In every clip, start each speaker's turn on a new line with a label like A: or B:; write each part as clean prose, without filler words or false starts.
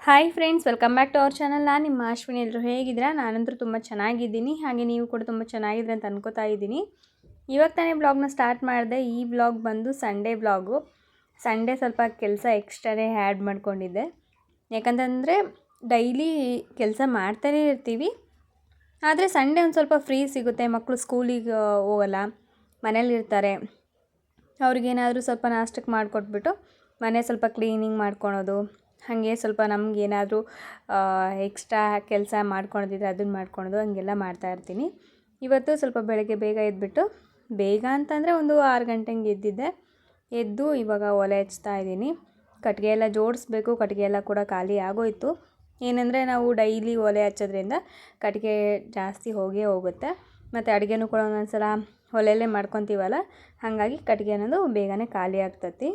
A: Hi friends, welcome back to our channel. ನಾನು ನಿಮ್ಮ ಅಶ್ವಿನಿ. ಎಲ್ಲರೂ ಹೇಗಿದ್ದೀರಾ? ನಾನಂತೂ ತುಂಬ ಚೆನ್ನಾಗಿದ್ದೀನಿ. ಹಾಗೆ ನೀವು ಕೂಡ ತುಂಬ ಚೆನ್ನಾಗಿದ್ರೆ ಅಂತ ಅನ್ಕೋತಾ ಇದ್ದೀನಿ. ಇವಾಗ ತಾನೇ ಬ್ಲಾಗ್ನ ಸ್ಟಾರ್ಟ್ ಮಾಡಿದೆ. ಈ ಬ್ಲಾಗ್ ಬಂದು ಸಂಡೇ ಬ್ಲಾಗು. ಸಂಡೇ ಸ್ವಲ್ಪ ಕೆಲಸ ಎಕ್ಸ್ಟ್ರಾನೇ ಆ್ಯಡ್ ಮಾಡ್ಕೊಂಡಿದ್ದೆ. ಯಾಕಂತಂದರೆ ಡೈಲಿ ಕೆಲಸ ಮಾಡ್ತಾನೇ ಇರ್ತೀವಿ, ಆದರೆ ಸಂಡೇ ಒಂದು ಸ್ವಲ್ಪ ಫ್ರೀ ಸಿಗುತ್ತೆ. ಮಕ್ಕಳು ಸ್ಕೂಲಿಗೆ ಹೋಗಲ್ಲ, ಮನೇಲಿರ್ತಾರೆ. ಅವ್ರಿಗೇನಾದರೂ ಸ್ವಲ್ಪ ನಾಷ್ಟಕ್ಕೆ ಮಾಡಿಕೊಟ್ಬಿಟ್ಟು ಮನೆ ಸ್ವಲ್ಪ ಕ್ಲೀನಿಂಗ್ ಮಾಡ್ಕೊಳೋದು, ಹಾಗೆ ಸ್ವಲ್ಪ ನಮಗೇನಾದರೂ ಎಕ್ಸ್ಟ್ರಾ ಕೆಲಸ ಮಾಡ್ಕೊಳೋದಿದ್ರೆ ಅದನ್ನು ಮಾಡ್ಕೊಳೋದು, ಹಂಗೆಲ್ಲ ಮಾಡ್ತಾಯಿರ್ತೀನಿ. ಇವತ್ತು ಸ್ವಲ್ಪ ಬೆಳಗ್ಗೆ ಬೇಗ ಎದ್ದುಬಿಟ್ಟು, ಬೇಗ ಅಂತಂದರೆ ಒಂದು 6 ಗಂಟೆಗೆ ಎದ್ದಿದ್ದೆ. ಎದ್ದು ಇವಾಗ ಒಲೆ ಹಚ್ತಾ ಇದ್ದೀನಿ. ಕಟ್ಟಿಗೆ ಎಲ್ಲ ಜೋಡಿಸ್ಬೇಕು. ಕಟ್ಟಿಗೆ ಎಲ್ಲ ಕೂಡ ಖಾಲಿ ಆಗೋಯಿತು. ಏನಂದರೆ ನಾವು ಡೈಲಿ ಒಲೆ ಹಚ್ಚೋದ್ರಿಂದ ಕಟ್ಟಿಗೆ ಜಾಸ್ತಿ ಹೋಗುತ್ತೆ. ಮತ್ತು ಅಡುಗೆನೂ ಕೂಡ ಒಂದೊಂದು ಸಲ ಒಲೆಯಲ್ಲೇ ಮಾಡ್ಕೊತೀವಲ್ಲ, ಹಾಗಾಗಿ ಕಟ್ಟಿಗೆ ಅನ್ನೋದು ಬೇಗನೆ ಖಾಲಿ ಆಗ್ತತಿ.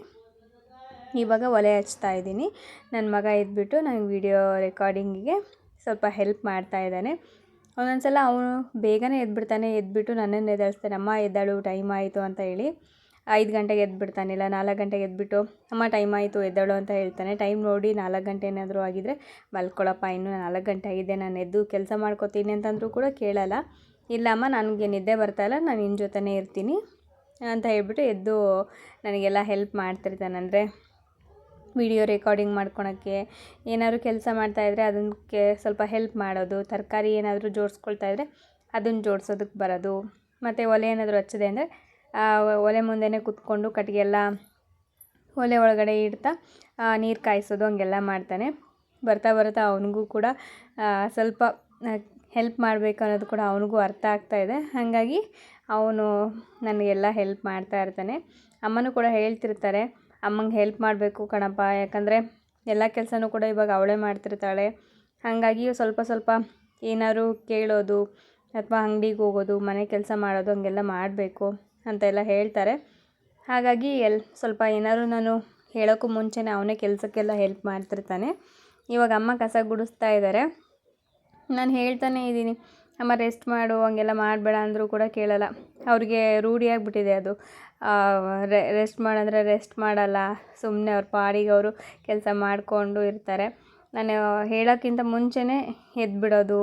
A: ಇವಾಗ ಒಲೆ ಹಚ್ತಾ ಇದ್ದೀನಿ. ನನ್ನ ಮಗ ಎದ್ಬಿಟ್ಟು ನನಗೆ ವಿಡಿಯೋ ರೆಕಾರ್ಡಿಂಗಿಗೆ ಸ್ವಲ್ಪ ಹೆಲ್ಪ್ ಮಾಡ್ತಾ ಇದ್ದಾನೆ. ಒಂದೊಂದು ಸಲ ಅವನು ಬೇಗನೆ ಎದ್ಬಿಡ್ತಾನೆ. ಎದ್ಬಿಟ್ಟು ನನ್ನನ್ನು ಎದ್ದೇಳಿಸ್ತಾನೆ, ಅಮ್ಮ ಎದ್ದಾಳು, ಟೈಮ್ ಆಯಿತು ಅಂತ ಹೇಳಿ. 5 ಗಂಟೆಗೆ ಎದ್ಬಿಡ್ತಾನೆ, ಇಲ್ಲ 4 ಗಂಟೆಗೆ ಎದ್ಬಿಟ್ಟು ಅಮ್ಮ ಟೈಮ್ ಆಯಿತು ಎದ್ದೇಳು ಅಂತ ಹೇಳ್ತಾನೆ. ಟೈಮ್ ನೋಡಿ 4 ಗಂಟೆ ಏನಾದರೂ ಆಗಿದ್ದರೆ, ಮಲ್ಕೊಳ್ಳಪ್ಪ ಇನ್ನೂ 4 ಗಂಟೆ ಆಗಿದೆ, ನಾನು ಎದ್ದು ಕೆಲಸ ಮಾಡ್ಕೋತೀನಿ ಅಂತಂದರೂ ಕೂಡ ಕೇಳಲ್ಲ. ಇಲ್ಲ ಅಮ್ಮ ನನಗೆ ನಿದ್ದೆ ಬರ್ತಾಯಿಲ್ಲ, ನಾನು ನಿನ್ನ ಜೊತೆನೇ ಇರ್ತೀನಿ ಅಂತ ಹೇಳ್ಬಿಟ್ಟು ಎದ್ದು ನನಗೆಲ್ಲ ಹೆಲ್ಪ್ ಮಾಡ್ತಿರ್ತಾನೆ. ಅಂದರೆ ವಿಡಿಯೋ ರೆಕಾರ್ಡಿಂಗ್ ಮಾಡ್ಕೊಳಕ್ಕೆ, ಏನಾದರೂ ಕೆಲಸ ಮಾಡ್ತಾಯಿದ್ರೆ ಅದಕ್ಕೆ ಸ್ವಲ್ಪ ಹೆಲ್ಪ್ ಮಾಡೋದು, ತರಕಾರಿ ಏನಾದರೂ ಜೋಡಿಸ್ಕೊಳ್ತಾಯಿದ್ರೆ ಅದನ್ನು ಜೋಡಿಸೋದಕ್ಕೆ ಬರೋದು, ಮತ್ತು ಒಲೆ ಏನಾದರೂ ಹಚ್ಚಿದೆ ಅಂದರೆ ಒಲೆ ಮುಂದೆನೇ ಕೂತ್ಕೊಂಡು ಕಟ್ಟಿಗೆ ಎಲ್ಲ ಒಲೆ ಒಳಗಡೆ ಇಡ್ತಾ ನೀರು ಕಾಯಿಸೋದು, ಹಂಗೆಲ್ಲ ಮಾಡ್ತಾನೆ. ಬರ್ತಾ ಅವನಿಗೂ ಕೂಡ ಸ್ವಲ್ಪ ಹೆಲ್ಪ್ ಮಾಡಬೇಕು ಅನ್ನೋದು ಕೂಡ ಅವನಿಗೂ ಅರ್ಥ ಆಗ್ತಾಯಿದೆ. ಹಾಗಾಗಿ ಅವನು ನನಗೆಲ್ಲ ಹೆಲ್ಪ್ ಮಾಡ್ತಾ ಇರ್ತಾನೆ. ಅಮ್ಮನೂ ಕೂಡ ಹೇಳ್ತಿರ್ತಾರೆ, ಅಮ್ಮಂಗೆ ಹೆಲ್ಪ್ ಮಾಡಬೇಕು ಕಣಪ್ಪ, ಯಾಕಂದರೆ ಎಲ್ಲ ಕೆಲಸನೂ ಕೂಡ ಇವಾಗ ಅವಳೇ ಮಾಡ್ತಿರ್ತಾಳೆ. ಹಾಗಾಗಿ ಸ್ವಲ್ಪ ಏನಾದ್ರು ಕೇಳೋದು ಅಥವಾ ಅಂಗಡಿಗೆ ಹೋಗೋದು, ಮನೆ ಕೆಲಸ ಮಾಡೋದು, ಹಂಗೆಲ್ಲ ಮಾಡಬೇಕು ಅಂತೆಲ್ಲ ಹೇಳ್ತಾರೆ. ಹಾಗಾಗಿ ಸ್ವಲ್ಪ ಏನಾದ್ರು ನಾನು ಹೇಳೋಕ್ಕೂ ಮುಂಚೆನೇ ಅವನೇ ಕೆಲಸಕ್ಕೆಲ್ಲ ಹೆಲ್ಪ್ ಮಾಡ್ತಿರ್ತಾನೆ. ಇವಾಗ ಅಮ್ಮ ಕಸ ಗುಡಿಸ್ತಾ ಇದ್ದಾರೆ. ನಾನು ಹೇಳ್ತಾನೆ ಇದ್ದೀನಿ, ಅಮ್ಮ ರೆಸ್ಟ್ ಮಾಡು, ಹಂಗೆಲ್ಲ ಮಾಡಬೇಡ ಅಂದರೂ ಕೂಡ ಕೇಳಲ್ಲ. ಅವ್ರಿಗೆ ರೂಢಿಯಾಗಿಬಿಟ್ಟಿದೆ ಅದು. ರೆಸ್ಟ್ ಮಾಡಂದರೆ ರೆಸ್ಟ್ ಮಾಡಲ್ಲ, ಸುಮ್ಮನೆ ಅವ್ರ ಪಾಡಿಗೆ ಅವರು ಕೆಲಸ ಮಾಡಿಕೊಂಡು ಇರ್ತಾರೆ. ನಾನು ಹೇಳೋಕ್ಕಿಂತ ಮುಂಚೆನೇ ಎದ್ಬಿಡೋದು,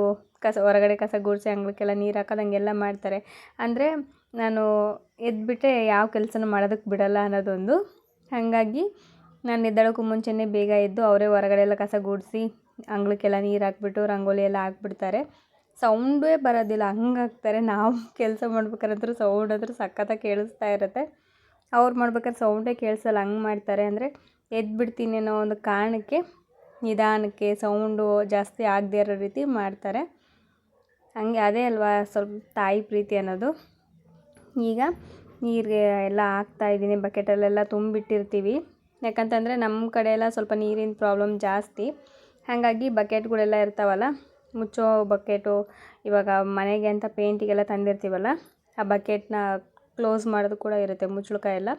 A: ಹೊರಗಡೆ ಕಸ ಗುಡಿಸಿ ಅಂಗಳಕ್ಕೆಲ್ಲ ನೀರು ಹಾಕೋದು, ಹಂಗೆಲ್ಲ ಮಾಡ್ತಾರೆ. ಅಂದರೆ ನಾನು ಎದ್ಬಿಟ್ಟೆ ಯಾವ ಕೆಲಸನೂ ಮಾಡೋದಕ್ಕೆ ಬಿಡಲ್ಲ ಅನ್ನೋದೊಂದು. ಹಾಗಾಗಿ ನಾನು ಎದ್ದೇಳೋಕ್ಕೂ ಮುಂಚೆನೇ ಬೇಗ ಎದ್ದು ಅವರೇ ಹೊರಗಡೆ ಎಲ್ಲ ಕಸ ಗುಡಿಸಿ ಅಂಗಳಕ್ಕೆಲ್ಲ ನೀರು ಹಾಕ್ಬಿಟ್ಟು ರಂಗೋಲಿ ಎಲ್ಲ ಹಾಕ್ಬಿಡ್ತಾರೆ. ಸೌಂಡೇ ಬರೋದಿಲ್ಲ, ಹಂಗೆ ಹಾಕ್ತಾರೆ. ನಾವು ಕೆಲಸ ಮಾಡ್ಬೇಕಾದ್ರೂ ಸೌಂಡ್ ಆದರೂ ಸಖತ್ತಾಗಿ ಕೇಳಿಸ್ತಾ ಇರುತ್ತೆ. ಅವ್ರು ಮಾಡ್ಬೇಕಾದ್ರೆ ಸೌಂಡೇ ಕೇಳಿಸಲ್ಲ, ಹಂಗೆ ಮಾಡ್ತಾರೆ. ಅಂದರೆ ಎದ್ಬಿಡ್ತೀನಿ ಅನ್ನೋ ಒಂದು ಕಾರಣಕ್ಕೆ ನಿಧಾನಕ್ಕೆ ಸೌಂಡು ಜಾಸ್ತಿ ಆಗದೇ ಇರೋ ರೀತಿ ಮಾಡ್ತಾರೆ. ಹಂಗೆ ಅದೇ ಅಲ್ವಾ ಸ್ವಲ್ಪ ತಾಯಿ ಪ್ರೀತಿ ಅನ್ನೋದು. ಈಗ ನೀರಿಗೆ ಎಲ್ಲ ಹಾಕ್ತಾಯಿದ್ದೀನಿ. ಬಕೆಟಲ್ಲೆಲ್ಲ ತುಂಬಿಟ್ಟಿರ್ತೀವಿ. ಯಾಕಂತಂದರೆ ನಮ್ಮ ಕಡೆ ಎಲ್ಲ ಸ್ವಲ್ಪ ನೀರಿನ ಪ್ರಾಬ್ಲಮ್ ಜಾಸ್ತಿ. ಹಾಗಾಗಿ ಬಕೆಟ್ಗಳೆಲ್ಲ ಇರ್ತಾವಲ್ಲ, ಮುಚ್ಚೋ ಬಕೆಟು, ಇವಾಗ ಮನೆಗೆ ಅಂತ ಪೇಂಟಿಗೆಲ್ಲ ತಂದಿರ್ತೀವಲ್ಲ, ಆ ಬಕೆಟ್ನ ಕ್ಲೋಸ್ ಮಾಡೋದು ಕೂಡ ಇರುತ್ತೆ, ಮುಚ್ಚಳಕಾಯಿ ಎಲ್ಲ.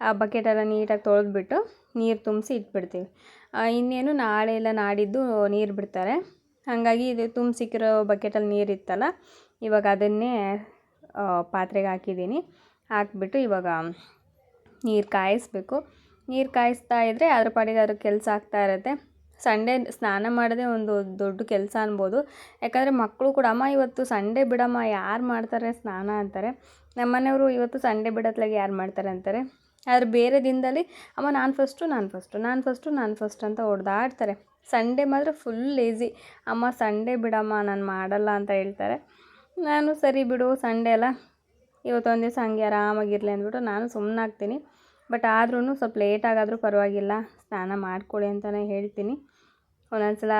A: ಆ ಬಕೆಟೆಲ್ಲ ನೀಟಾಗಿ ತೊಳೆದ್ಬಿಟ್ಟು ನೀರು ತುಂಬಿಸಿ ಇಟ್ಬಿಡ್ತೀವಿ. ಇನ್ನೇನು ನಾಳೆ ಇಲ್ಲ ನಾಡಿದ್ದು ನೀರು ಬಿಡ್ತಾರೆ. ಹಾಗಾಗಿ ಇದು ತುಂಬಿಸಿಕ್ಕಿರೋ ಬಕೆಟಲ್ಲಿ ನೀರಿತ್ತಲ್ಲ, ಇವಾಗ ಅದನ್ನೇ ಪಾತ್ರೆಗೆ ಹಾಕಿದ್ದೀನಿ. ಹಾಕ್ಬಿಟ್ಟು ಇವಾಗ ನೀರು ಕಾಯಿಸ್ಬೇಕು. ನೀರು ಕಾಯಿಸ್ತಾ ಇದ್ದರೆ ಅದ್ರ ಪಾಡಿಗೆ ಅದ್ರ ಕೆಲಸ ಆಗ್ತಾ ಇರುತ್ತೆ. ಸಂಡೇ ಸ್ನಾನ ಮಾಡೋದೇ ಒಂದು ದೊಡ್ಡ ಕೆಲಸ ಅನ್ಬೋದು. ಯಾಕಂದರೆ ಮಕ್ಕಳು ಕೂಡ ಅಮ್ಮ ಇವತ್ತು ಸಂಡೇ ಬಿಡಮ್ಮ, ಯಾರು ಮಾಡ್ತಾರೆ ಸ್ನಾನ ಅಂತಾರೆ. ನಮ್ಮ ಮನೆಯವರು ಇವತ್ತು ಸಂಡೇ ಬಿಡತ್ಲಾಗೆ ಯಾರು ಮಾಡ್ತಾರೆ ಅಂತಾರೆ. ಆದರೆ ಬೇರೆ ದಿನದಲ್ಲಿ ಅಮ್ಮ ನಾನು ಫಸ್ಟು ಅಂತ ಹೊಡೆದಾಡ್ತಾರೆ. ಸಂಡೇ ಮಾತ್ರ ಫುಲ್ ಲೇಝಿ. ಅಮ್ಮ ಸಂಡೇ ಬಿಡಮ್ಮ, ನಾನು ಮಾಡಲ್ಲ ಅಂತ ಹೇಳ್ತಾರೆ. ನಾನು ಸರಿ ಬಿಡು ಸಂಡೇ ಅಲ್ಲ, ಇವತ್ತೊಂದು ದಿವಸ ಹಂಗೆ ಆರಾಮಾಗಿರಲಿ ಅಂದ್ಬಿಟ್ಟು ನಾನು ಸುಮ್ಮನಾಗ್ತೀನಿ. ಬಟ್ ಆದ್ರೂ ಸ್ವಲ್ಪ ಲೇಟಾಗಾದರೂ ಪರವಾಗಿಲ್ಲ, ಸ್ನಾನ ಮಾಡ್ಕೊಳ್ಳಿ ಅಂತಲೇ ಹೇಳ್ತೀನಿ. ಒಂದೊಂದು ಸಲ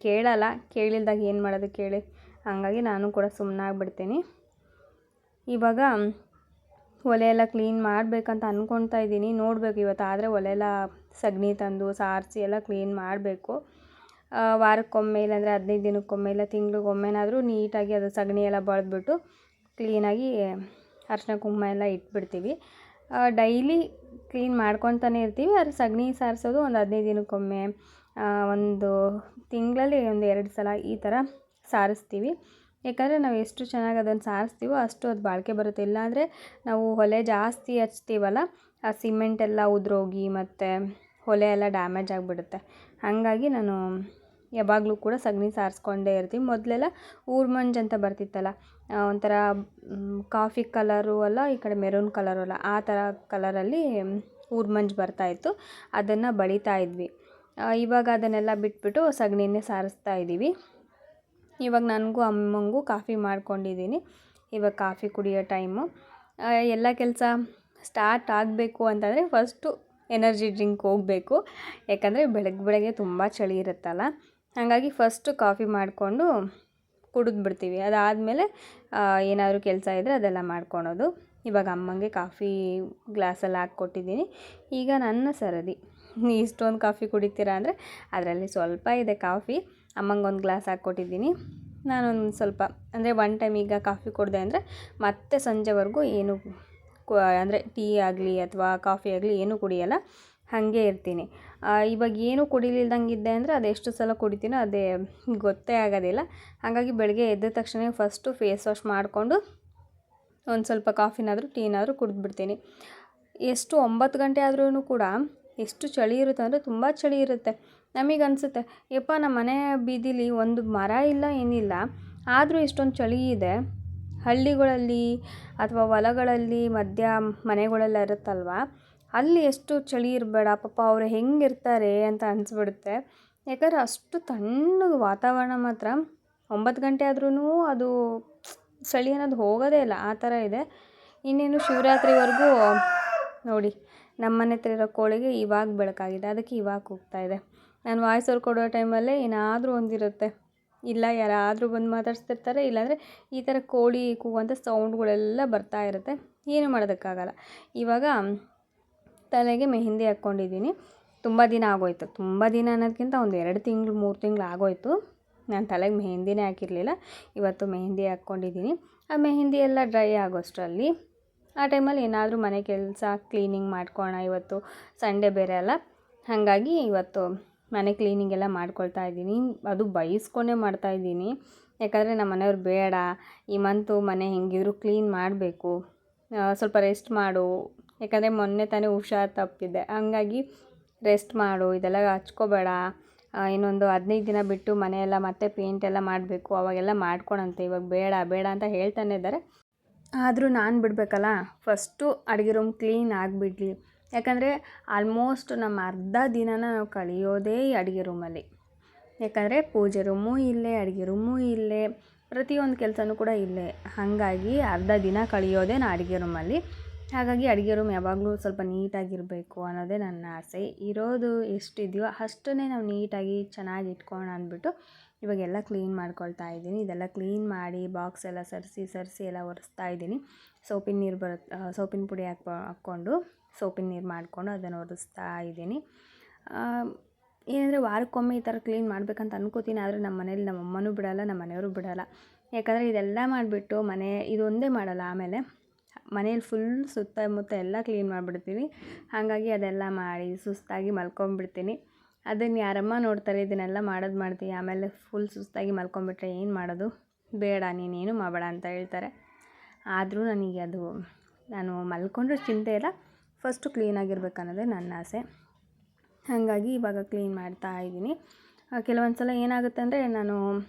A: ಕೇಳಲ್ಲ, ಕೇಳಿಲ್ದಾಗ ಏನು ಮಾಡೋದು ಕೇಳಿ. ಹಾಗಾಗಿ ನಾನು ಕೂಡ ಸುಮ್ಮನಾಗ್ಬಿಡ್ತೀನಿ. ಇವಾಗ ಒಲೆ ಎಲ್ಲ ಕ್ಲೀನ್ ಮಾಡಬೇಕಂತ ಅಂದ್ಕೊಳ್ತಾ ಇದ್ದೀನಿ. ನೋಡಬೇಕು ಇವತ್ತು ಆದರೆ ಒಲೆ ಎಲ್ಲ ಸಗಣಿ ತಂದು ಸಾರಿಸಿ ಎಲ್ಲ ಕ್ಲೀನ್ ಮಾಡಬೇಕು. ವಾರಕ್ಕೊಮ್ಮೆ ಇಲ್ಲಾಂದರೆ 15 ದಿನಕ್ಕೊಮ್ಮೆ ಇಲ್ಲ ತಿಂಗಳಿಗೊಮ್ಮೆನಾದರೂ ನೀಟಾಗಿ ಅದು ಸಗಣಿ ಎಲ್ಲ ಬಳಿದ್ಬಿಟ್ಟು ಕ್ಲೀನಾಗಿ ಅರಿಶಿನ ಕುಂಕುಮ ಎಲ್ಲ ಇಟ್ಬಿಡ್ತೀವಿ. ಡೈಲಿ ಕ್ಲೀನ್ ಮಾಡ್ಕೊತಾನೆ ಇರ್ತೀವಿ. ಆದರೆ ಸಗಣಿ ಸಾರಿಸೋದು ಒಂದು 15 ದಿನಕ್ಕೊಮ್ಮೆ, ಒಂದು ತಿಂಗಳಲ್ಲಿ ಒಂದು 2 ಸಲ ಈ ಥರ ಸಾರಿಸ್ತೀವಿ. ಯಾಕಂದರೆ ನಾವು ಎಷ್ಟು ಚೆನ್ನಾಗಿ ಅದನ್ನು ಸಾರಿಸ್ತೀವೋ ಅಷ್ಟು ಅದು ಬಾಳಿಕೆ ಬರುತ್ತೆ. ಇಲ್ಲಾಂದರೆ ನಾವು ಒಲೆ ಜಾಸ್ತಿ ಹಚ್ತೀವಲ್ಲ, ಆ ಸಿಮೆಂಟೆಲ್ಲ ಉದುರೋಗಿ ಮತ್ತು ಒಲೆ ಎಲ್ಲ ಡ್ಯಾಮೇಜ್ ಆಗಿಬಿಡುತ್ತೆ. ಹಾಗಾಗಿ ನಾನು ಯಾವಾಗಲೂ ಕೂಡ ಸಗಣಿ ಸಾರಿಸ್ಕೊಂಡೇ ಇರ್ತೀನಿ. ಮೊದಲೆಲ್ಲ ಊರ್ಮಂಜ್ ಅಂತ ಬರ್ತಿತ್ತಲ್ಲ, ಒಂಥರ ಕಾಫಿ ಕಲರು ಅಲ್ಲ, ಈ ಕಡೆ ಮೆರೂನ್ ಕಲರು ಅಲ್ಲ, ಆ ಥರ ಕಲರಲ್ಲಿ ಊರ್ಮಂಜ್ ಬರ್ತಾಯಿತ್ತು. ಅದನ್ನು ಬಳಿತಾ ಇದ್ವಿ. ಇವಾಗ ಅದನ್ನೆಲ್ಲ ಬಿಟ್ಬಿಟ್ಟು ಸಗಣಿನೇ ಸಾರಿಸ್ತಾ ಇದ್ದೀವಿ. ಇವಾಗ ನನಗೂ ಅಮ್ಮಂಗೂ ಕಾಫಿ ಮಾಡ್ಕೊಂಡಿದ್ದೀನಿ. ಇವಾಗ ಕಾಫಿ ಕುಡಿಯೋ ಟೈಮು. ಎಲ್ಲ ಕೆಲಸ ಸ್ಟಾರ್ಟ್ ಆಗಬೇಕು ಅಂತಂದರೆ ಫಸ್ಟು ಎನರ್ಜಿ ಡ್ರಿಂಕ್ ಹೋಗಬೇಕು. ಯಾಕಂದರೆ ಬೆಳಗ್ಗೆ ತುಂಬ ಚಳಿ ಇರುತ್ತಲ್ಲ, ಹಾಗಾಗಿ ಫಸ್ಟು ಕಾಫಿ ಮಾಡಿಕೊಂಡು ಕುಡಿದ್ಬಿಡ್ತೀವಿ. ಅದಾದಮೇಲೆ ಏನಾದರೂ ಕೆಲಸ ಇದ್ದರೆ ಅದೆಲ್ಲ ಮಾಡ್ಕೊಳೋದು. ಇವಾಗ ಅಮ್ಮಂಗೆ ಕಾಫಿ ಗ್ಲಾಸಲ್ಲಿ ಹಾಕ್ಕೊಟ್ಟಿದ್ದೀನಿ. ಈಗ ನನ್ನ ಸರದಿ. ಇಷ್ಟೊಂದು ಕಾಫಿ ಕುಡಿತೀರಾ ಅಂದರೆ ಅದರಲ್ಲಿ ಸ್ವಲ್ಪ ಇದೆ ಕಾಫಿ. ಅಮ್ಮಂಗೆ ಗ್ಲಾಸ್ ಹಾಕ್ಕೊಟ್ಟಿದ್ದೀನಿ. ನಾನೊಂದು ಸ್ವಲ್ಪ ಅಂದರೆ ಒನ್ ಟೈಮ್ ಈಗ ಕಾಫಿ ಕುಡಿದೆ ಅಂದರೆ ಮತ್ತೆ ಸಂಜೆವರೆಗೂ ಏನು ಅಂದರೆ ಟೀ ಆಗಲಿ ಅಥವಾ ಕಾಫಿ ಆಗಲಿ ಏನೂ ಕುಡಿಯೋಲ್ಲ, ಹಾಗೆ ಇರ್ತೀನಿ. ಇವಾಗ ಏನೂ ಕುಡಿಲಿಲ್ದಂಗಿದ್ದೆ ಅಂದರೆ ಅದೆಷ್ಟು ಸಲ ಕುಡಿತೀನೋ ಅದೇ ಗೊತ್ತೇ ಆಗೋದಿಲ್ಲ. ಹಾಗಾಗಿ ಬೆಳಗ್ಗೆ ಎದ್ದ ತಕ್ಷಣ ಫಸ್ಟು ಫೇಸ್ ವಾಶ್ ಮಾಡಿಕೊಂಡು ಒಂದು ಸ್ವಲ್ಪ ಕಾಫಿನಾದರೂ ಟೀನಾದರೂ ಕುಡಿದ್ಬಿಡ್ತೀನಿ. ಎಷ್ಟು 9 ಗಂಟೆ ಆದ್ರೂ ಕೂಡ ಎಷ್ಟು ಚಳಿ ಇರುತ್ತೆ ಅಂದರೆ ತುಂಬ ಚಳಿ ಇರುತ್ತೆ. ನಮಗೆ ಅನಿಸುತ್ತೆ, ಯಪ್ಪ ನಮ್ಮ ಮನೆ ಬೀದಿಲಿ ಒಂದು ಮರ ಇಲ್ಲ, ಏನಿಲ್ಲ, ಆದರೂ ಇಷ್ಟೊಂದು ಚಳಿ ಇದೆ. ಹಳ್ಳಿಗಳಲ್ಲಿ ಅಥವಾ ಹೊಲಗಳಲ್ಲಿ ಮನೆಗಳೆಲ್ಲ ಇರುತ್ತಲ್ವ, ಅಲ್ಲಿ ಎಷ್ಟು ಚಳಿ ಇರಬೇಡ, ಪಾಪ ಅವರು ಹೆಂಗಿರ್ತಾರೆ ಅಂತ ಅನಿಸ್ಬಿಡುತ್ತೆ. ಯಾಕಂದರೆ ಅಷ್ಟು ತಣ್ಣಗೆ ವಾತಾವರಣ ಮಾತ್ರ. 9 ಗಂಟೆ ಆದ್ರೂ ಅದು ಚಳಿ ಅನ್ನೋದು ಹೋಗೋದೇ ಇಲ್ಲ, ಆ ಥರ ಇದೆ. ಇನ್ನೇನು ಶಿವರಾತ್ರಿವರೆಗೂ ನೋಡಿ, ನಮ್ಮ ಮನೆ ಹತ್ರ ಇರೋ ಕೋಳಿಗೆ ಇವಾಗ ಬೆಳಕಾಗಿದೆ, ಅದಕ್ಕೆ ಇವಾಗ ಕೂಗ್ತಾಯಿದೆ. ನಾನು ವಾಯ್ಸ್ ಓವರ್ ಕೊಡೋ ಟೈಮಲ್ಲೇ ಏನಾದರೂ ಒಂದಿರುತ್ತೆ, ಇಲ್ಲ ಯಾರಾದರೂ ಬಂದು ಮಾತಾಡ್ಸ್ತಿರ್ತಾರೆ, ಇಲ್ಲಾಂದರೆ ಈ ಥರ ಕೋಳಿ ಕೂಗುವಂಥ ಸೌಂಡ್ಗಳೆಲ್ಲ ಬರ್ತಾ ಇರುತ್ತೆ. ಏನೂ ಮಾಡೋದಕ್ಕಾಗಲ್ಲ. ಇವಾಗ ತಲೆಗೆ ಮೆಹಂದಿ ಹಾಕ್ಕೊಂಡಿದ್ದೀನಿ. ತುಂಬ ದಿನ ಆಗೋಯ್ತು. ತುಂಬ ದಿನ ಅನ್ನೋದಕ್ಕಿಂತ ಒಂದು 2 ತಿಂಗಳು 3 ತಿಂಗಳು ಆಗೋಯ್ತು ನಾನು ತಲೆಗೆ ಮೆಹಂದಿನೇ ಹಾಕಿರಲಿಲ್ಲ. ಇವತ್ತು ಮೆಹಂದಿ ಹಾಕ್ಕೊಂಡಿದ್ದೀನಿ. ಆ ಮೆಹಂದಿ ಎಲ್ಲ ಡ್ರೈ ಆಗೋಷ್ಟರಲ್ಲಿ ಆ ಟೈಮಲ್ಲಿ ಏನಾದರೂ ಮನೆ ಕೆಲಸ ಕ್ಲೀನಿಂಗ್ ಮಾಡ್ಕೊಳ್ಳೋಣ. ಇವತ್ತು ಸಂಡೇ ಬೇರೆ ಅಲ್ಲ, ಹಾಗಾಗಿ ಇವತ್ತು ಮನೆ ಕ್ಲೀನಿಂಗ್ ಎಲ್ಲ ಮಾಡ್ಕೊಳ್ತಾ ಇದ್ದೀನಿ. ಅದು ಬೈಸ್ಕೊಂಡೇ ಮಾಡ್ತಾಯಿದ್ದೀನಿ. ಯಾಕಂದರೆ ನಮ್ಮ ಮನೆಯವ್ರು ಬೇಡ, ಈ ಮಂತು ಮನೆ ಹೆಂಗಿದ್ರು ಕ್ಲೀನ್ ಮಾಡಬೇಕು, ಸ್ವಲ್ಪ ರೆಸ್ಟ್ ಮಾಡು, ಯಾಕಂದರೆ ಮೊನ್ನೆ ತಾನೇ ಹುಷಾರು ತಪ್ಪಿದ್ದೆ, ಹಂಗಾಗಿ ರೆಸ್ಟ್ ಮಾಡು, ಇದೆಲ್ಲ ಹಚ್ಕೋಬೇಡ, ಇನ್ನೊಂದು 15 ದಿನ ಬಿಟ್ಟು ಮನೆಯೆಲ್ಲ ಮತ್ತೆ ಪೇಂಟೆಲ್ಲ ಮಾಡಬೇಕು, ಅವಾಗೆಲ್ಲ ಮಾಡ್ಕೊಳಂತೆ, ಇವಾಗ ಬೇಡ ಬೇಡ ಅಂತ ಹೇಳ್ತಾನೆ ಇದ್ದಾರೆ. ಆದರೂ ನಾನು ಬಿಡಬೇಕಲ್ಲ, ಫಸ್ಟು ಅಡುಗೆ ರೂಮ್ ಕ್ಲೀನ್ ಆಗಿಬಿಡ್ಲಿ. ಯಾಕಂದರೆ ಆಲ್ಮೋಸ್ಟ್ ನಮ್ಮ ಅರ್ಧ ದಿನನ ನಾವು ಕಳೆಯೋದೇ ಈ ಅಡುಗೆ ರೂಮಲ್ಲಿ. ಯಾಕಂದರೆ ಪೂಜೆ ರೂಮು ಇಲ್ಲೇ, ಅಡುಗೆ ರೂಮು ಇಲ್ಲೇ, ಪ್ರತಿಯೊಂದು ಕೆಲಸನೂ ಕೂಡ ಇಲ್ಲೇ. ಹಾಗಾಗಿ ಅರ್ಧ ದಿನ ಕಳೆಯೋದೇ ನಾನು ಅಡುಗೆ ರೂಮಲ್ಲಿ. ಹಾಗಾಗಿ ಅಡುಗೆ ರೂಮ್ ಯಾವಾಗಲೂ ಸ್ವಲ್ಪ ನೀಟಾಗಿರಬೇಕು ಅನ್ನೋದೇ ನನ್ನ ಆಸೆ. ಇರೋದು ಎಷ್ಟಿದೆಯೋ ಅಷ್ಟನ್ನೇ ನಾವು ನೀಟಾಗಿ ಚೆನ್ನಾಗಿ ಇಟ್ಕೊಳ್ಳೋಣ ಅಂದ್ಬಿಟ್ಟು ಇವಾಗೆಲ್ಲ ಕ್ಲೀನ್ ಮಾಡ್ಕೊಳ್ತಾ ಇದ್ದೀನಿ. ಇದೆಲ್ಲ ಕ್ಲೀನ್ ಮಾಡಿ ಬಾಕ್ಸ್ ಎಲ್ಲ ಸರಿಸಿ ಎಲ್ಲ ಒರೆಸ್ತಾ ಇದ್ದೀನಿ. ಸೋಪಿನ ನೀರು ಸೋಪಿನ ಪುಡಿ ಹಾಕ್ಕೊಂಡು ಸೋಪಿನ ನೀರು ಮಾಡಿಕೊಂಡು ಅದನ್ನು ಒರೆಸ್ತಾ ಇದ್ದೀನಿ. ಏನಂದರೆ ವಾರಕ್ಕೊಮ್ಮೆ ಈ ಥರ ಕ್ಲೀನ್ ಮಾಡಬೇಕಂತ ಅನ್ಕೋತೀನಿ. ಆದರೆ ನಮ್ಮ ಮನೇಲಿ ನಮ್ಮ ಅಮ್ಮನೂ ಬಿಡೋಲ್ಲ, ನಮ್ಮ ಮನೆಯವರು ಬಿಡೋಲ್ಲ. ಯಾಕಂದರೆ ಇದೆಲ್ಲ ಮಾಡಿಬಿಟ್ಟು ಇದೊಂದೇ ಮಾಡಲ್ಲ, ಆಮೇಲೆ ಮನೇಲಿ ಫುಲ್ ಸುತ್ತಮುತ್ತ ಎಲ್ಲ ಕ್ಲೀನ್ ಮಾಡಿಬಿಡ್ತೀನಿ. ಹಾಗಾಗಿ ಅದೆಲ್ಲ ಮಾಡಿ ಸುಸ್ತಾಗಿ ಮಲ್ಕೊಂಬಿಡ್ತೀನಿ. ಅದನ್ನು ಯಾರಮ್ಮ ನೋಡ್ತಾರೆ, ಇದನ್ನೆಲ್ಲ ಮಾಡ್ತೀವಿ, ಆಮೇಲೆ ಫುಲ್ ಸುಸ್ತಾಗಿ ಮಲ್ಕೊಂಬಿಟ್ರೆ ಏನು ಮಾಡೋದು, ಬೇಡ ನೀನೇನು ಮಾಡಬೇಡ ಅಂತ ಹೇಳ್ತಾರೆ. ಆದರೂ ನನಗೆ ನಾನು ಮಲ್ಕೊಂಡ್ರೆ ಚಿಂತೆ ಇಲ್ಲ, ಫಸ್ಟು ಕ್ಲೀನಾಗಿರ್ಬೇಕು ಅನ್ನೋದೇ ನನ್ನ ಆಸೆ. ಹಾಗಾಗಿ ಇವಾಗ ಕ್ಲೀನ್ ಮಾಡ್ತಾ ಇದ್ದೀನಿ. ಕೆಲವೊಂದು ಸಲ ಏನಾಗುತ್ತೆ ಅಂದರೆ, ನಾನು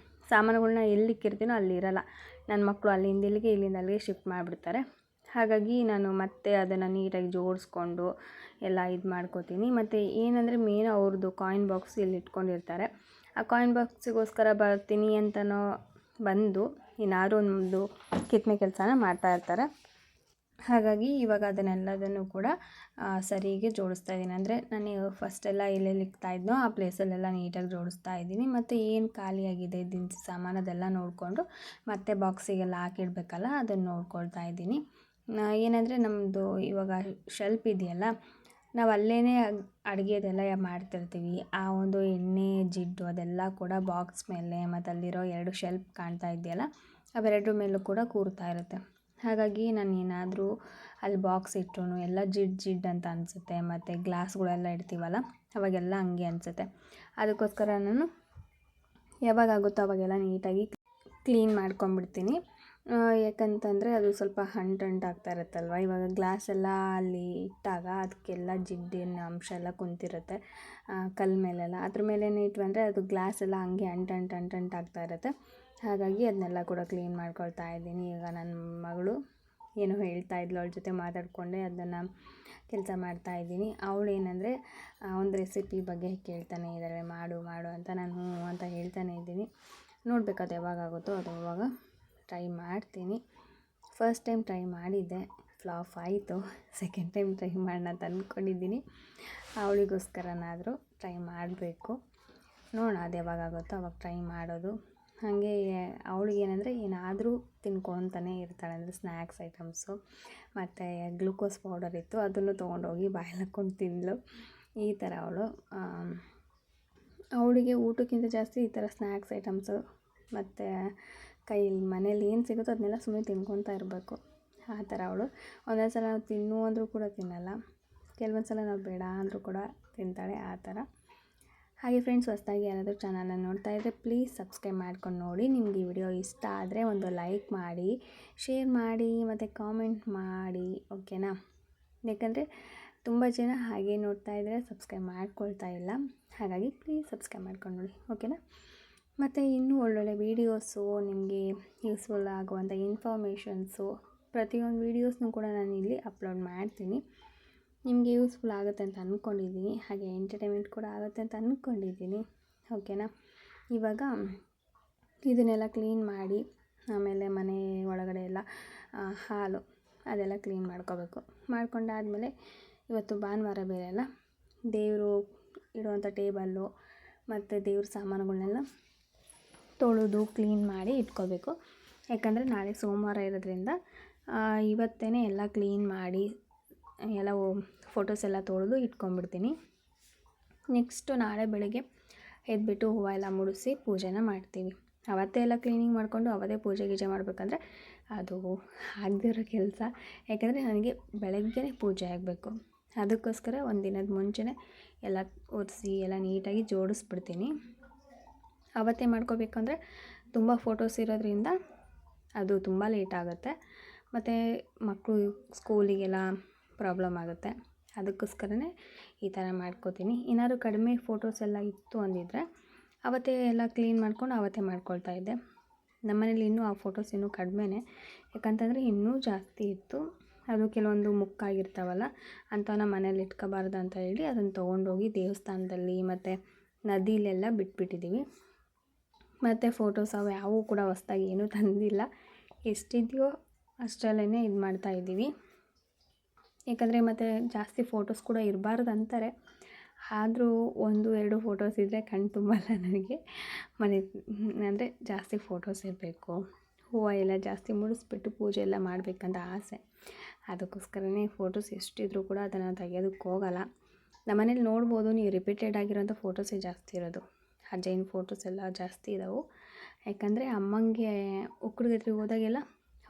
A: ಸಾಮಾನುಗಳ್ನ ಎಲ್ಲಿಕ್ಕಿರ್ತೀನೋ ಅಲ್ಲಿ ಇರೋಲ್ಲ. ನನ್ನ ಮಕ್ಕಳು ಅಲ್ಲಿಂದ ಇಲ್ಲಿಗೆ ಶಿಫ್ಟ್ ಮಾಡಿಬಿಡ್ತಾರೆ. ಹಾಗಾಗಿ ನಾನು ಮತ್ತೆ ಅದನ್ನು ನೀಟಾಗಿ ಜೋಡಿಸ್ಕೊಂಡು ಎಲ್ಲ ಇದು ಮಾಡ್ಕೋತೀನಿ. ಮತ್ತು ಏನಂದರೆ ಮೇನ್ ಅವ್ರದ್ದು ಕಾಯಿನ್ ಬಾಕ್ಸ್ ಇಲ್ಲಿ ಇಟ್ಕೊಂಡಿರ್ತಾರೆ. ಆ ಕಾಯಿನ್ ಬಾಕ್ಸಿಗೋಸ್ಕರ ಬರ್ತೀನಿ ಅಂತನೋ ಬಂದು ಏನಾದರೂ ಒಂದು ಕಿತ್ತನೆ ಕೆಲಸನ ಮಾಡ್ತಾಯಿರ್ತಾರೆ. ಹಾಗಾಗಿ ಇವಾಗ ಅದನ್ನೆಲ್ಲದನ್ನು ಕೂಡ ಸರಿಗೆ ಜೋಡಿಸ್ತಾ ಇದ್ದೀನಿ. ಅಂದರೆ ನಾನು ಫಸ್ಟೆಲ್ಲ ಎಲ್ಲೆಲ್ಲಿ ಇಕ್ತಾಯಿದ್ನೋ ಆ ಪ್ಲೇಸಲ್ಲೆಲ್ಲ ನೀಟಾಗಿ ಜೋಡಿಸ್ತಾ ಇದ್ದೀನಿ. ಮತ್ತು ಏನು ಖಾಲಿಯಾಗಿದೆ ದಿನಸಿ ಸಾಮಾನು ಅದೆಲ್ಲ ನೋಡಿಕೊಂಡು ಮತ್ತೆ ಬಾಕ್ಸಿಗೆಲ್ಲ ಹಾಕಿಡಬೇಕಲ್ಲ, ಅದನ್ನು ನೋಡ್ಕೊಳ್ತಾ ಇದ್ದೀನಿ. ಏನಂದರೆ ನಮ್ಮದು ಇವಾಗ ಶೆಲ್ಫ್ ಇದೆಯಲ್ಲ, ನಾವು ಅಲ್ಲೇ ಅಡುಗೆದೆಲ್ಲ ಮಾಡ್ತಿರ್ತೀವಿ. ಆ ಒಂದು ಎಣ್ಣೆ ಜಿಡ್ಡು ಅದೆಲ್ಲ ಕೂಡ ಬಾಕ್ಸ್ ಮೇಲೆ ಮತ್ತು ಅಲ್ಲಿರೋ 2 ಶೆಲ್ಫ್ ಕಾಣ್ತಾ ಇದೆಯಲ್ಲ, ಅವೆರಡರ ಮೇಲೂ ಕೂಡ ಕೂರ್ತಾ ಇರುತ್ತೆ. ಹಾಗಾಗಿ ನಾನು ಏನಾದರೂ ಅಲ್ಲಿ ಬಾಕ್ಸ್ ಇಟ್ಟರು ಎಲ್ಲ ಜಿಡ್ ಅಂತ ಅನಿಸುತ್ತೆ. ಮತ್ತು ಗ್ಲಾಸ್ಗಳೆಲ್ಲ ಇಡ್ತೀವಲ್ಲ, ಅವಾಗೆಲ್ಲ ಹಂಗೆ ಅನಿಸುತ್ತೆ. ಅದಕ್ಕೋಸ್ಕರ ನಾನು ಯಾವಾಗಾಗುತ್ತೋ ಅವಾಗೆಲ್ಲ ನೀಟಾಗಿ ಕ್ಲೀನ್ ಮಾಡ್ಕೊಂಬಿಡ್ತೀನಿ. ಯಾಕಂತಂದರೆ ಅದು ಸ್ವಲ್ಪ ಅಂಟಾಗ್ತಾ ಇರುತ್ತಲ್ವ. ಇವಾಗ ಗ್ಲಾಸ್ ಎಲ್ಲ ಅಲ್ಲಿ ಇಟ್ಟಾಗ ಅದಕ್ಕೆಲ್ಲ ಜಿಡ್ಡಿನ ಅಂಶ ಎಲ್ಲ ಕುಂತಿರುತ್ತೆ ಕಲ್ಲ ಮೇಲೆಲ್ಲ. ಅದ್ರ ಮೇಲೇನೆ ಇಟ್ವಿ ಅಂದರೆ ಅದು ಗ್ಲಾಸ್ ಎಲ್ಲ ಹಂಗೆ ಅಂಟಾಗ್ತಾ ಇರುತ್ತೆ. ಹಾಗಾಗಿ ಅದನ್ನೆಲ್ಲ ಕೂಡ ಕ್ಲೀನ್ ಮಾಡ್ಕೊಳ್ತಾ ಇದ್ದೀನಿ. ಈಗ ನನ್ನ ಮಗಳು ಏನೋ ಹೇಳ್ತಾ ಇದ್ಲು, ಅವಳ ಜೊತೆ ಮಾತಾಡಿಕೊಂಡೆ ಅದನ್ನು ಕೆಲಸ ಮಾಡ್ತಾಯಿದ್ದೀನಿ. ಅವಳು ಏನಂದರೆ ಒಂದು ರೆಸಿಪಿ ಬಗ್ಗೆ ಕೇಳ್ತಾನೆ ಇದ್ದಾಳೆ, ಮಾಡು ಅಂತ. ನಾನು ಹ್ಞೂ ಅಂತ ಹೇಳ್ತಾನೆ ಇದ್ದೀನಿ. ನೋಡಬೇಕು ಅದು ಯಾವಾಗಾಗುತ್ತೋ ಅದು ಅವಾಗ ಟ್ರೈ ಮಾಡ್ತೀನಿ. ಫಸ್ಟ್ ಟೈಮ್ ಟ್ರೈ ಮಾಡಿದ್ದೆ, ಫ್ಲಾಪ್ ಆಯಿತು. ಸೆಕೆಂಡ್ ಟೈಮ್ ಟ್ರೈ ಮಾಡೋಣ ಅಂತ ಅಂದ್ಕೊಂಡಿದ್ದೀನಿ. ಅವಳಿಗೋಸ್ಕರನಾದರೂ ಟ್ರೈ ಮಾಡಬೇಕು. ನೋಡೋಣ ಅದು ಯಾವಾಗಾಗುತ್ತೋ ಅವಾಗ ಟ್ರೈ ಮಾಡೋದು. ಹಾಗೆ ಅವಳಿಗೇನೆಂದರೆ ಏನಾದರೂ ತಿನ್ಕೊತಾನೆ ಇರ್ತಾಳೆ. ಅಂದರೆ ಸ್ನ್ಯಾಕ್ಸ್ ಐಟಮ್ಸು ಮತ್ತು ಗ್ಲೂಕೋಸ್ ಪೌಡರ್ ಇತ್ತು, ಅದನ್ನು ತೊಗೊಂಡೋಗಿ ಬಾಯಲ್ಲಿ ಹಾಕ್ಕೊಂಡು ತಿಂದಳು. ಈ ಥರ ಅವಳಿಗೆ ಊಟಕ್ಕಿಂತ ಜಾಸ್ತಿ ಈ ಥರ ಸ್ನ್ಯಾಕ್ಸ್ ಐಟಮ್ಸು ಮತ್ತು ಮನೇಲಿ ಏನು ಸಿಗುತ್ತೋ ಅದನ್ನೆಲ್ಲ ಸುಮ್ಮನೆ ತಿನ್ಕೊತಾ ಇರಬೇಕು. ಆ ಥರ ಅವಳು. ಒಂದೊಂದು ಸಲ ನಾವು ತಿನ್ನು ಅಂದರೂ ಕೂಡ ತಿನ್ನಲ್ಲ, ಕೆಲವೊಂದು ಸಲ ನಾವು ಬೇಡ ಅಂದರೂ ಕೂಡ ತಿಂತಾಳೆ, ಆ ಥರ. ಹಾಗೆ ಫ್ರೆಂಡ್ಸ್, ಹೊಸದಾಗಿ ಯಾರಾದರೂ ಚಾನಲ್ನ ನೋಡ್ತಾ ಇದ್ದರೆ ಪ್ಲೀಸ್ ಸಬ್ಸ್ಕ್ರೈಬ್ ಮಾಡ್ಕೊಂಡು ನೋಡಿ. ನಿಮ್ಗೆ ಈ ವಿಡಿಯೋ ಇಷ್ಟ ಆದರೆ ಒಂದು ಲೈಕ್ ಮಾಡಿ, ಶೇರ್ ಮಾಡಿ ಮತ್ತು ಕಾಮೆಂಟ್ ಮಾಡಿ, ಓಕೆನಾ? ಯಾಕಂದರೆ ತುಂಬ ಜನ ಹಾಗೆ ನೋಡ್ತಾ ಇದ್ದರೆ ಸಬ್ಸ್ಕ್ರೈಬ್ ಮಾಡ್ಕೊಳ್ತಾ ಇಲ್ಲ. ಹಾಗಾಗಿ ಪ್ಲೀಸ್ ಸಬ್ಸ್ಕ್ರೈಬ್ ಮಾಡ್ಕೊಂಡು ನೋಡಿ, ಓಕೆನಾ? ಮತ್ತು ಇನ್ನೂ ಒಳ್ಳೊಳ್ಳೆ ವೀಡಿಯೋಸು, ನಿಮಗೆ ಯೂಸ್ಫುಲ್ ಆಗುವಂಥ ಇನ್ಫಾರ್ಮೇಷನ್ಸು, ಪ್ರತಿಯೊಂದು ವೀಡಿಯೋಸ್ನೂ ಕೂಡ ನಾನು ಇಲ್ಲಿ ಅಪ್ಲೋಡ್ ಮಾಡ್ತೀನಿ. ನಿಮಗೆ ಯೂಸ್ಫುಲ್ ಆಗುತ್ತೆ ಅಂತ ಅಂದ್ಕೊಂಡಿದ್ದೀನಿ. ಹಾಗೆ ಎಂಟರ್ಟೈನ್ಮೆಂಟ್ ಕೂಡ ಆಗುತ್ತೆ ಅಂತ ಅಂದ್ಕೊಂಡಿದ್ದೀನಿ, ಓಕೆನಾ? ಇವಾಗ ಇದನ್ನೆಲ್ಲ ಕ್ಲೀನ್ ಮಾಡಿ, ಆಮೇಲೆ ಮನೆ ಒಳಗಡೆ ಎಲ್ಲ ಹಾಲು ಅದೆಲ್ಲ ಕ್ಲೀನ್ ಮಾಡ್ಕೋಬೇಕು. ಮಾಡ್ಕೊಂಡಾದಮೇಲೆ ಇವತ್ತು ಭಾನುವಾರ ಬೇರೆ ಅಲ್ಲ, ದೇವರು ಇಡುವಂಥ ಟೇಬಲ್ಲು ಮತ್ತು ದೇವ್ರ ಸಾಮಾನುಗಳನ್ನೆಲ್ಲ ತೊಳೆದು ಕ್ಲೀನ್ ಮಾಡಿ ಇಟ್ಕೋಬೇಕು. ಯಾಕಂದರೆ ನಾಳೆ ಸೋಮವಾರ ಇರೋದ್ರಿಂದ ಇವತ್ತೇ ಎಲ್ಲ ಕ್ಲೀನ್ ಮಾಡಿ ಎಲ್ಲ ಫೋಟೋಸ್ ಎಲ್ಲ ತೊಳೆದು ಇಟ್ಕೊಂಡ್ಬಿಡ್ತೀನಿ. ನೆಕ್ಸ್ಟು ನಾಳೆ ಬೆಳಗ್ಗೆ ಎದ್ಬಿಟ್ಟು ಹೂವು ಎಲ್ಲ ಮುಡಿಸಿ ಪೂಜೆನ ಮಾಡ್ತೀವಿ. ಅವತ್ತೇ ಎಲ್ಲ ಕ್ಲೀನಿಂಗ್ ಮಾಡಿಕೊಂಡು ಅವತ್ತೇ ಪೂಜೆ ಮಾಡಬೇಕಂದ್ರೆ ಅದು ಆಗದಿರೋ ಕೆಲಸ. ಯಾಕಂದರೆ ನನಗೆ ಬೆಳಗ್ಗೆ ಪೂಜೆ ಆಗಬೇಕು. ಅದಕ್ಕೋಸ್ಕರ ಒಂದು ದಿನದ ಮುಂಚೆನೇ ಎಲ್ಲ ಒರೆಸಿ ಎಲ್ಲ ನೀಟಾಗಿ ಜೋಡಿಸ್ಬಿಡ್ತೀನಿ. ಅವತ್ತೇ ಮಾಡ್ಕೋಬೇಕಂದ್ರೆ ತುಂಬ ಫೋಟೋಸ್ ಇರೋದ್ರಿಂದ ಅದು ತುಂಬ ಲೇಟ್ ಆಗುತ್ತೆ. ಮತ್ತು ಮಕ್ಕಳು ಸ್ಕೂಲಿಗೆಲ್ಲ ಪ್ರಾಬ್ಲಮ್ ಆಗುತ್ತೆ. ಅದಕ್ಕೋಸ್ಕರನೇ ಈ ಥರ ಮಾಡ್ಕೋತೀನಿ. ಏನಾದರೂ ಕಡಿಮೆ ಫೋಟೋಸ್ ಎಲ್ಲ ಇತ್ತು ಅಂದಿದ್ರೆ ಅವತ್ತೇ ಎಲ್ಲ ಕ್ಲೀನ್ ಮಾಡ್ಕೊಂಡು ಅವತ್ತೇ ಮಾಡ್ಕೊಳ್ತಾ ಇದ್ದೆ. ನಮ್ಮನೇಲಿ ಇನ್ನೂ ಆ ಫೋಟೋಸ್ ಇನ್ನೂ ಕಡಿಮೆನೇ. ಯಾಕಂತಂದರೆ ಇನ್ನೂ ಜಾಸ್ತಿ ಇತ್ತು. ಅದು ಕೆಲವೊಂದು ಮುಕ್ಕಾಗಿರ್ತಾವಲ್ಲ, ಅಂಥವನ್ನ ಮನೇಲಿ ಇಟ್ಕೋಬಾರ್ದು ಅಂತ ಹೇಳಿ ಅದನ್ನು ತೊಗೊಂಡೋಗಿ ದೇವಸ್ಥಾನದಲ್ಲಿ ಮತ್ತು ನದಿಲೆಲ್ಲ ಬಿಟ್ಬಿಟ್ಟಿದ್ದೀವಿ. ಮತ್ತು ಫೋಟೋಸ್ ಅವು ಯಾವೂ ಕೂಡ ಹೊಸ್ದಾಗಿ ಏನೂ ತಂದಿಲ್ಲ. ಎಷ್ಟಿದೆಯೋ ಅಷ್ಟರಲ್ಲೇ ಇದು ಮಾಡ್ತಾಯಿದ್ದೀವಿ. ಯಾಕಂದರೆ ಮತ್ತು ಜಾಸ್ತಿ ಫೋಟೋಸ್ ಕೂಡ ಇರಬಾರ್ದು ಅಂತಾರೆ. ಆದರೂ 1-2 ಫೋಟೋಸ್ ಇದ್ದರೆ ಕಣ್ಣು ತುಂಬಲ್ಲ ನನಗೆ. ಅಂದರೆ ಜಾಸ್ತಿ ಫೋಟೋಸ್ ಇರಬೇಕು, ಹೂವು ಎಲ್ಲ ಜಾಸ್ತಿ ಮುಡಿಸ್ಬಿಟ್ಟು ಪೂಜೆ ಎಲ್ಲ ಮಾಡಬೇಕಂತ ಆಸೆ. ಅದಕ್ಕೋಸ್ಕರನೇ ಫೋಟೋಸ್ ಎಷ್ಟಿದ್ರೂ ಕೂಡ ಅದನ್ನು ತೆಗೆಯೋದಕ್ಕೆ ಹೋಗಲ್ಲ. ನಮ್ಮನೇಲಿ ನೋಡ್ಬೋದು ನೀವು, ರಿಪೀಟೆಡ್ ಆಗಿರೋಂಥ ಫೋಟೋಸೇ ಜಾಸ್ತಿ ಇರೋದು. ಅಜ್ಜಯ್ಯನ ಫೋಟೋಸ್ ಎಲ್ಲ ಜಾಸ್ತಿ ಇದ್ದಾವೆ. ಯಾಕಂದರೆ ಅಮ್ಮಂಗೆ ಒಕ್ಕಲಿಗರಿಗೆ ಹೋದಾಗೆಲ್ಲ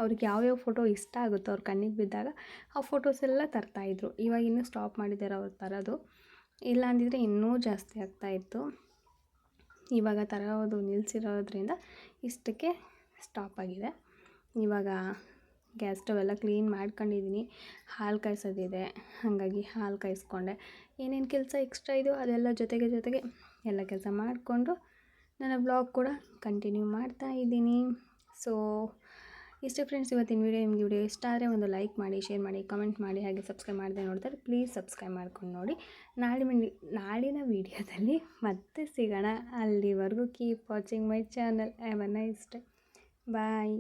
A: ಅವ್ರಿಗೆ ಯಾವ್ಯಾವ ಫೋಟೋ ಇಷ್ಟ ಆಗುತ್ತೋ ಅವ್ರ ಕಣ್ಣಿಗೆ ಬಿದ್ದಾಗ ಆ ಫೋಟೋಸ್ ಎಲ್ಲ ತರ್ತಾಯಿದ್ರು. ಇವಾಗ ಇನ್ನೂ ಸ್ಟಾಪ್ ಮಾಡಿದ್ದಾರೆ ಅವ್ರು ತರೋದು. ಇಲ್ಲ ಅಂದಿದ್ರೆ ಇನ್ನೂ ಜಾಸ್ತಿ ಆಗ್ತಾಯಿತ್ತು. ಇವಾಗ ತರೋದು ನಿಲ್ಲಿಸಿರೋದ್ರಿಂದ ಇಷ್ಟಕ್ಕೆ ಸ್ಟಾಪ್ ಆಗಿದೆ. ಇವಾಗ ಗ್ಯಾಸ್ ಸ್ಟವ್ ಎಲ್ಲ ಕ್ಲೀನ್ ಮಾಡ್ಕೊಂಡಿದ್ದೀನಿ. ಹಾಲು ಕಾಯಿಸೋದಿದೆ, ಹಾಗಾಗಿ ಹಾಲು ಕಾಯಿಸ್ಕೊಂಡೆ. ಏನೇನು ಕೆಲಸ ಎಕ್ಸ್ಟ್ರಾ ಇದೆಯೋ ಅದೆಲ್ಲ ಜೊತೆಗೆ ಎಲ್ಲ ಕೆಲಸ ಮಾಡಿಕೊಂಡು ನನ್ನ ಬ್ಲಾಗ್ ಕೂಡ ಕಂಟಿನ್ಯೂ ಮಾಡ್ತಾ ಇದ್ದೀನಿ. ಸೊ ಇಷ್ಟೇ ಫ್ರೆಂಡ್ಸ್ ಇವತ್ತಿನ ವೀಡಿಯೋ. ನಿಮಗೆ ವಿಡಿಯೋ ಇಷ್ಟ ಆದರೆ ಒಂದು ಲೈಕ್ ಮಾಡಿ, ಶೇರ್ ಮಾಡಿ, ಕಮೆಂಟ್ ಮಾಡಿ. ಹಾಗೆ ಸಬ್ಸ್ಕ್ರೈಬ್ ಮಾಡದೆ ನೋಡ್ತಾರೆ ಪ್ಲೀಸ್ ಸಬ್ಸ್ಕ್ರೈಬ್ ಮಾಡ್ಕೊಂಡು ನೋಡಿ. ನಾಳಿನ ವೀಡಿಯೋದಲ್ಲಿ ಮತ್ತೆ ಸಿಗೋಣ. ಅಲ್ಲಿವರೆಗೂ keep watching my channel. Have a nice day. Bye.